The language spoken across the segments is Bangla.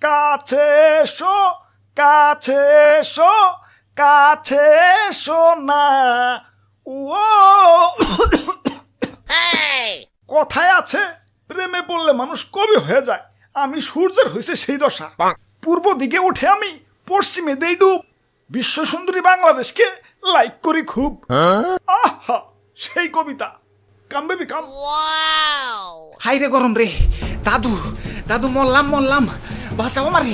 কাছে এসো, কাছে এসো, কাছে এসো না। ও কথায় আছে, প্রেমে পড়লে মানুষ কবি হয়ে যায়। আমি সূর্যের হয়েছে সেই দশা। পূর্ব দিকে উঠে আমি পশ্চিমে দেই ডুব। বিশ্ব সুন্দরী বাংলাদেশকে লাইক করি খুব। আহা, সেই কবিতা। কাম বেবি কাম। হাই রে গরম রে, দাদু দাদু মরলাম মরলাম, বাঁচাও মারি।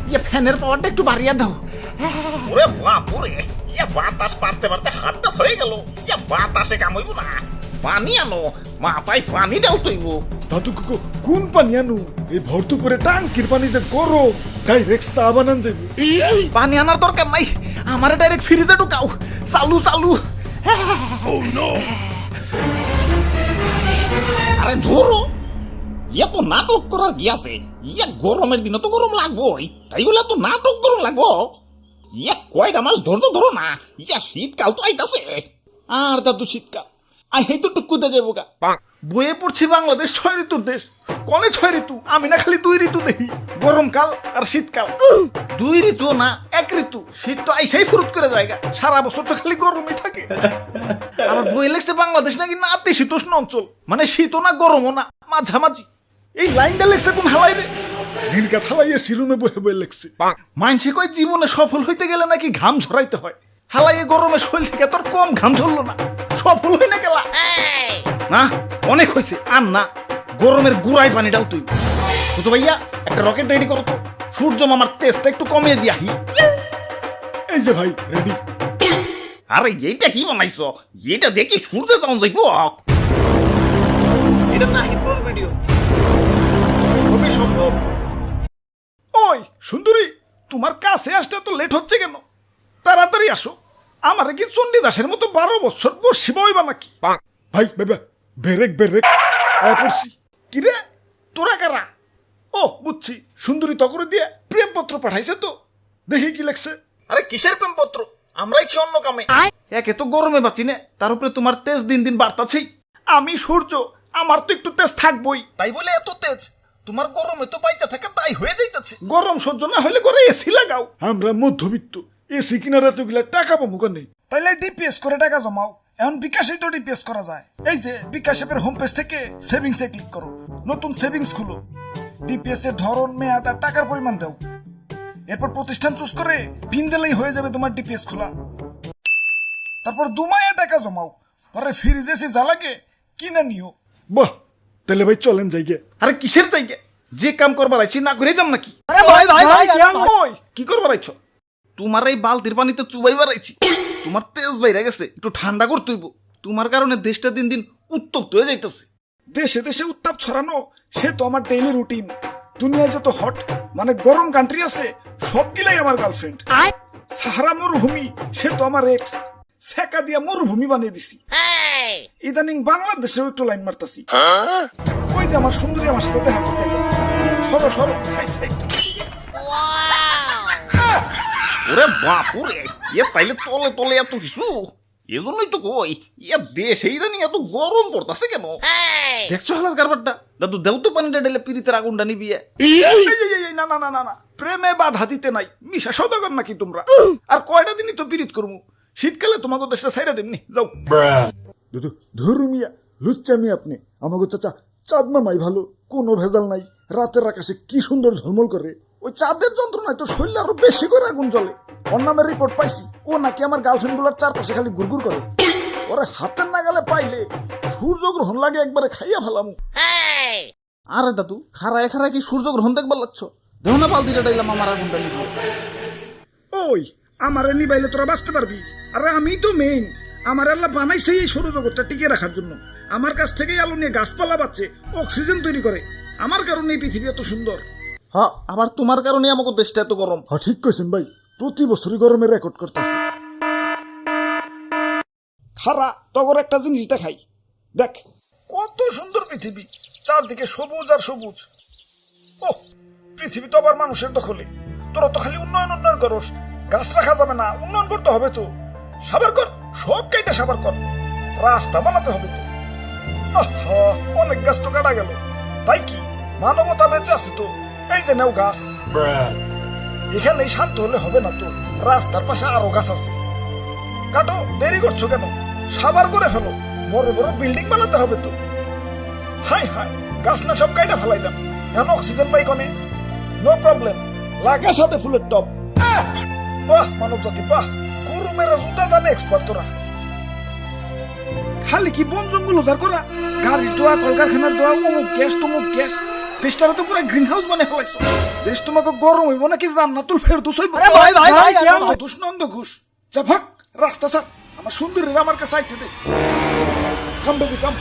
ইয়ে ফ্যানের পাওয়ারটা একটু বাড়িয়ে দাও। ওরে বাপুরে, ইয়া বাতাস পারতে পারতে হাতটা হয়ে গেল। ইয়া বাতাসে কামইব না, পানি আনো, মাথায় পানি দাও তৈব। দাদু কোন পানি আনু? এই ভর্তি করে টাঙ্কির পানি যে গরম, ডাইরেক্ট চা বানান যাইব। পানি আনার দরকার নাই, আমারে ডাইরেক্ট ফ্রিজে ঢুকাও। চালু চালু। আরে ধরো, ইয়া তো নাটক করার কি আছে? ইয়া গরমের দিনে তো গরম লাগবোই, তাই বলে তো নাটক গরম লাগবো? ইয়া কয়টা মাস ধৈর্য ধরো না, ইয়া শীতকাল তো আইতাছে। আর দাদু শীতকাল আই হেই তো টুকুতে যাবো গা। বইয়ে পড়ছি বাংলাদেশ 6 ঋতুর দেশ। কনে 6 ঋতু? আমি না খালি 2 ঋতু দেখি, গরমকাল আর শীতকাল। 2 ঋতু না, 1 ঋতু। শীত তো আইসাই ফুরুত করে জায়গা, সারা বছর তো খালি গরমই থাকে। আমার বই লেগছে বাংলাদেশ নাকি নাতিশীতোষ্ণ অঞ্চল, মানে শীতও না গরমও না, মাঝামাঝি। এই লাইনটা লেখছে কোন হালাই রে? নির্গাত হালাইয়ে সিরুমে বহে বয়ে লেখছে। মানসে কয় জীবনে সফল হইতে গেলে নাকি ঘাম ঝরাইতে হয়। হালাইয়ে গরমে শরীর থেকে তোর কম ঘাম ঝরলো না, সফল হই না গেলা। না অনেক হয়েছে, আর না, গরমের গুড়াই পানি ডাল তুই। তো ভাইয়া একটা রকেট রেডি করো তো, সূর্য মামার তেজটা একটু কমিয়ে দিয়াহি। এই যে ভাই রেডি। আরে এইটা কি বানাইছো? এইটা দেখি সূর্যে যাওয়া যাইব। এটা নাহিদ ব্রোর ভিডিও। সবই সম্ভব। ওই সুন্দরী, তোমার কাছে আসতে তো লেট হচ্ছে কেন? তাড়াতাড়ি আসো। আমারে কি চণ্ডীদাসের মতো 12 বছর বসিবা হইবা নাকি? ভাই বাবা, বেরেক বেরেক পড়ছি। কিরে তোরা কারা? ও বুঝছি, সুন্দরী তকরে দিয়ে প্রেমপত্র পাঠাইছে তো। দেখি কি লেখছে। আরে কিসের প্রেমপত্র? আমরাই ছি অন্য কামে। একে তো গরমে বাঁচি না, তার উপরে তোমার তেজ দিন দিন বাড়তাছেই। আমি সূর্য, আমার তো একটু তেজ থাকবই। তাই বলে এত তেজ? তোমার গরমে তো বাইচা থাকা তাই হয়ে যাইতাছে। গরম সহ্য না হলে করে এসি লাগাও। আমরা মধ্যবিত্ত, এসি কিনার এতগুলা টাকা পাবো কেন? তাইলে ডিপিএস করে টাকা জমাও। এখন বিকাশে তো ডিপিএস করা যায়। এই যে বিকাশ অ্যাপের হোম পেজ থেকে সেভিংস এ ক্লিক করো, নতুন সেভিংস খুলো, ডিপিএস এর ধরন, মেয়াদ আর টাকার পরিমাণ দাও। এরপর প্রতিষ্ঠান চুজ করে পিন দিলেই হয়ে যাবে তোমার ডিপিএস খোলা। তারপর 2 মাসে টাকা জমাও, পরে ফ্রিজ এসি যা লাগে কিনে নিও। বাহ, তাহলে ভাই চলেন যাইগে। আরে কিসের জায়গা? যে কাম করবার আইছি না করে যাম নাকি? ওই কি করবার আইছো? তোমার এই বালতির পানিতে চুবাইবার আইছি। তোমার তেজ বাইরে গেছে, একটু ঠান্ডা করতে হইব। তোমার কারণে দেশটা দিন দিন উত্তপ্ত হয়ে যাইতেছে। দেশে দেশে উত্তাপ ছড়ানো সে তো আমার ডেইলি রুটিন। দুনিয়ায় যত হট মানে গরম কান্ট্রি আছে সবগুলাই আমার গার্লফ্রেন্ড। সাহারা মরুভূমি সে তো আমার এক্স, সেকা দিয়া মরুভূমি বানিয়ে দিছি। ইদানিং বাংলাদেশেও একটু লাইন মারতাছি। ওই যে আমার সুন্দরী আমার সাথে দেখা করতে আইতাছে। সরো সরো, সাইড সাইড। ওরে বাপুরে, ইয়ে তাইলে তলে তলে এত কিছু। এজন্যই তো কই, ইয়া দেশে ইদানিং এত গরম পড়তাছে কেন? দেখছো হালার কারবারটা? দাদু দেও তো পানিটা ঢেলে পিরিতের আগুনটা নিবিয়ে। না না না না না, প্রেমে বাধা দিতে নাই। মিশা সদাগর নাকি তোমরা? আর কয়টা দিনই তো পিরিত করমু। শীতকালে তোমাকে দেশটা ছাইরা দেমনি, যাও। ধরু মিয়া, লুচ্চামি আপনি। আমাকে চাচা চাঁদ মামাই ভালো, কোনো ভেজাল নাই। রাতের আকাশে কি সুন্দর ঝলমল করে। ওই চাঁদের যন্ত্রণায় তো শরীরে আরো বেশি করে আগুন জ্বলে। ওর নামের রিপোর্ট পাইছি, ও নাকি আমার গার্লফ্রেন্ড গুলার চারপাশে খালি গুড়গুড় করে। ওরে হাতের নাগালে পাইলে সূর্যগ্রহণ লাগে একবারে খাইয়া ফেলাম। আরে দাদু, খারায় খারায় কি সূর্য গ্রহণ দেখবার লাগছো? দেও না বালতিটা ডাইলাম আমার আগুনটা নিবিয়ে। ওই আমারে নিবাইলে তোরা বাঁচতে পারবি? আরে আমি তো মেইন। আমার আল্লাহ বানাইছে এই সৌরজগৎটা টিকে রাখার জন্য। আমার কাছ থেকেই আলো নিয়ে গাছপালা বাঁচে, অক্সিজেন তৈরি করে। আমার কারণে এই পৃথিবী এত সুন্দর। হ্যাঁ, আবার তোমার কারণে আমাকে দেশটা এত গরম। হ্যাঁ ঠিক কইছেন ভাই, প্রতি বছরই গরমে রেকর্ড করতেছে। খারা তগর একটা জিনিস দেখাই, দেখ কত সুন্দর পৃথিবী, চারদিকে সবুজ আর সবুজ। ও পৃথিবী তো আবার মানুষের দখলে। তোরা তো খালি উন্নয়ন উন্নয়ন করস, গাছ রাখা যাবে না, উন্নয়ন করতে হবে তো। সাবার কর, সব কাইটা সাবার কর, রাস্তা বানাতে হবে তো। আহা, অনেক গাছ তো কাটা গেল, তাই কি মানবতা বেঁচে আছে তো। এই যে নাও গাছ। এখানেই শান্ত হলে হবে না তো, রাস্তার পাশে আরো গাছ আছে। কাটো, দেরি করছো কেন? সাবার করে ফেলো, বড় বড় বিল্ডিং বানাতে হবে তো। হাই হাই, গাছ না সব কাইটা ফেলাইলাম, এখন অক্সিজেন পাই কনে? নো প্রবলেম, লাগা সাথে ফুলের টপ। বাহ মানব জাতি বাহ, গরু মেরা জুতা দানে এক্সপার্ট তোরা। খালি কি বন জঙ্গল উজাড় করা, গাড়ির দোয়া, কলকারখানার দোয়া, অমুক গ্যাস তমুক গ্যাস, দেশটারে তো পুরো গ্রিন হাউস বানিয়ে ফেলাইছো। দেশ তোমাকে গরম হইব নাকি জান্নাতুল ফেরদৌস হইব? ঘুষ নন্দ ঘুষ। যা ভাগ রাস্তা স্যার, আমার সুন্দরীরা আমার কাছে আইতে দে। কাম বেবি কাম।